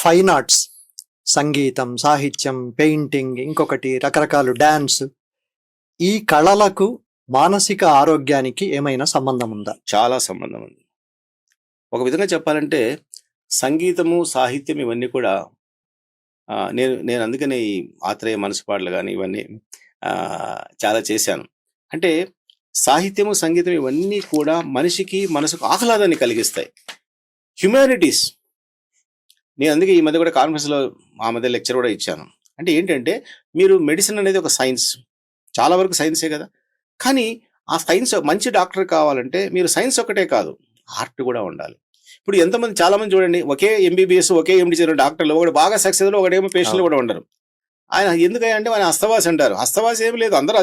Fine arts, సంగీతం, సాహిత్యం, painting, ఇంకొకటి రకరకాల డాన్స్, ఈ కళలకు మానసిక ఆరోగ్యానికి ఏమైనా సంబంధం ఉందా? చాలా సంబంధం ఉంది. ఒక విధంగా చెప్పాలంటే సంగీతము, సాహిత్యం ఇవన్నీ కూడా నేను నేను అందుకనే ఈ ఆత్రేయ మనసు పాటలు కానీ ఇవన్నీ చాలా చేశాను. అంటే సాహిత్యము, సంగీతం ఇవన్నీ కూడా మనిషికి మనసుకు ఆహ్లాదాన్ని కలిగిస్తాయి. హ్యుమానిటీస్, నేను అందుకే ఈ మధ్య కూడా కాన్ఫరెన్స్లో ఆ మధ్య లెక్చర్ కూడా ఇచ్చాను. అంటే ఏంటంటే మీరు మెడిసిన్ అనేది ఒక సైన్స్, చాలా వరకు సైన్సే కదా. కానీ ఆ సైన్స్ మంచి డాక్టర్ కావాలంటే మీరు సైన్స్ ఒకటే కాదు, ఆర్ట్ కూడా ఉండాలి. ఇప్పుడు ఎంతమంది చాలా మంది చూడండి, ఒకే ఎంబీబీఎస్ ఒకే ఎండి చదివిన డాక్టర్లు ఒకటి బాగా సక్సెస్లో, ఒకటేమో పేషెంట్లు కూడా ఉండరు. ఆయన ఎందుకంటే ఆయన హస్తవాసి అంటారు. హస్తవాసి ఏమి లేదు, అందరూ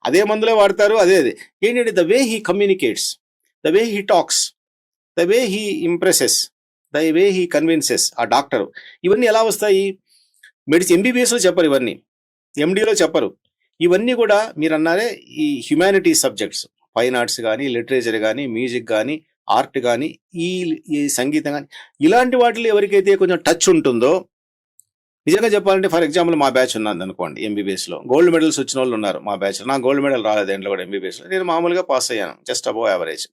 అదే మందులే వాడతారు. అదే ఏంటంటే the way he communicates, the way he talks, the way he impresses, the way he convinces ఆ డాక్టర్. ఇవన్నీ ఎలా వస్తాయి? ఎంబీబీఎస్లో చెప్పరు, ఇవన్నీ ఎండీలో చెప్పరు. ఇవన్నీ కూడా మీరు అన్నారే ఈ హ్యుమానిటీ సబ్జెక్ట్స్, ఫైన్ ఆర్ట్స్ కానీ, లిటరేచర్ కానీ, మ్యూజిక్ కానీ, ఆర్ట్ కానీ, ఈ సంగీతం కానీ, ఇలాంటి వాటిలో ఎవరికైతే కొంచెం టచ్ ఉంటుందో, నిజంగా చెప్పాలంటే ఫర్ ఎగ్జాంపుల్ మా బ్యాచ్ ఉన్నది అనుకోండి, ఎంబీబీఎస్లో గోల్డ్ మెడల్స్ వచ్చిన వాళ్ళు ఉన్నారు మా బ్యాచ్లో. నాకు గోల్డ్ మెడల్ రాలేదు దేంట్లో కూడా ఎంబీబీఎస్లో, నేను మామూలుగా పాస్ అయ్యాను, జస్ట్ అబౌవ్ యావరేజ్.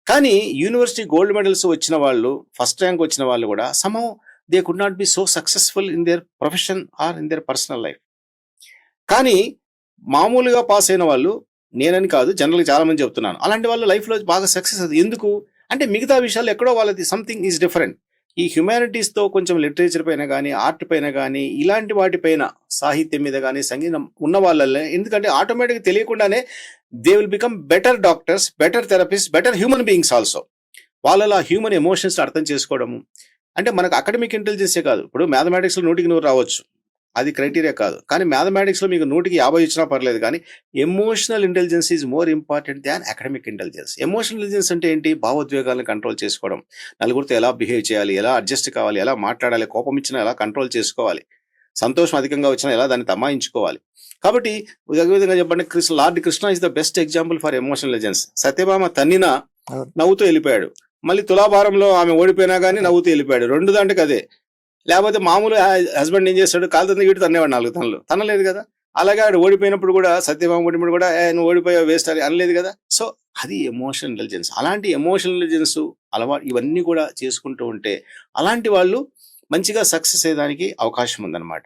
కానీ యూనివర్సిటీ గోల్డ్ మెడల్స్ వచ్చిన వాళ్ళు, ఫస్ట్ ర్యాంక్ వచ్చిన వాళ్ళు కూడా somehow they could not be so successful in their profession or in their personal life. కానీ మామూలుగా పాస్ అయిన వాళ్ళు, నేనని కాదు జనరల్గా చాలా మంది చెప్తున్నాను, అలాంటి వాళ్ళు లైఫ్లో బాగా సక్సెస్. అది ఎందుకు అంటే మిగతా విషయాలు ఎక్కడో వాళ్ళది సంథింగ్ ఈజ్ డిఫరెంట్. ఈ హ్యుమానిటీస్తో కొంచెం లిటరేచర్ పైన కానీ, ఆర్ట్ పైన కానీ, ఇలాంటి వాటిపైన, సాహిత్యం మీద కానీ, సంగీతం ఉన్న వాళ్ళే, ఎందుకంటే ఆటోమేటిక్గా తెలియకుండానే they will become better doctors, better therapist, better human beings also. వాళ్ళలో హ్యూమన్ ఎమోషన్స్ అర్థం చేసుకోవడము. అంటే మనకు అకాడమిక్ ఇంటెలిజెన్సే కాదు, ఇప్పుడు మ్యాథమెటిక్స్లో 100కి 100 రావచ్చు, అది క్రైటీరియా కాదు. కానీ మ్యాథమెటిక్స్లో మీకు 100కి 50 ఇచ్చినా పర్లేదు. కానీ emotional intelligence is more important than academic intelligence. Emotional intelligence అంటే ఏంటి? భావోద్వేగాలను కంట్రోల్ చేసుకోవడం, నలుగురితో ఎలా బిహేవ్ చేయాలి, ఎలా అడ్జస్ట్ కావాలి, ఎలా మాట్లాడాలి, కోపం ఇచ్చినా ఎలా కంట్రోల్ చేసుకోవాలి, సంతోషం అధికంగా వచ్చినా ఎలా దాన్ని తమాయించుకోవాలి. కాబట్టి విధంగా చెప్పండి, Lord Krishna is the best example for emotional intelligence. Satyabhama తన్నినా నవ్వుతూ వెళ్ళిపోయాడు, మళ్ళీ తులాభారంలో ఆమె ఓడిపోయినా కానీ నవ్వుతూ వెళ్ళిపోయాడు. 2 దాంట్లోకి అదే. లేకపోతే మామూలు హస్బెండ్ ఏం చేస్తాడు, కాలుతో గిట్టు తన్నేవాడు 4 తనలు, తనలేదు కదా. అలాగే ఆడు ఓడిపోయినప్పుడు కూడా, సత్యభామ ఓడినప్పుడు కూడా నువ్వు ఓడిపోయావు వేస్ట్ అని అనలేదు కదా. సో అది ఎమోషనల్ ఇంటెలిజెన్స్. అలాంటి ఎమోషనల్ ఇంటెలిజెన్స్ అలవాటు ఇవన్నీ కూడా చేసుకుంటూ ఉంటే అలాంటి వాళ్ళు మంచిగా సక్సెస్ అయ్యేదానికి అవకాశం ఉందన్నమాట.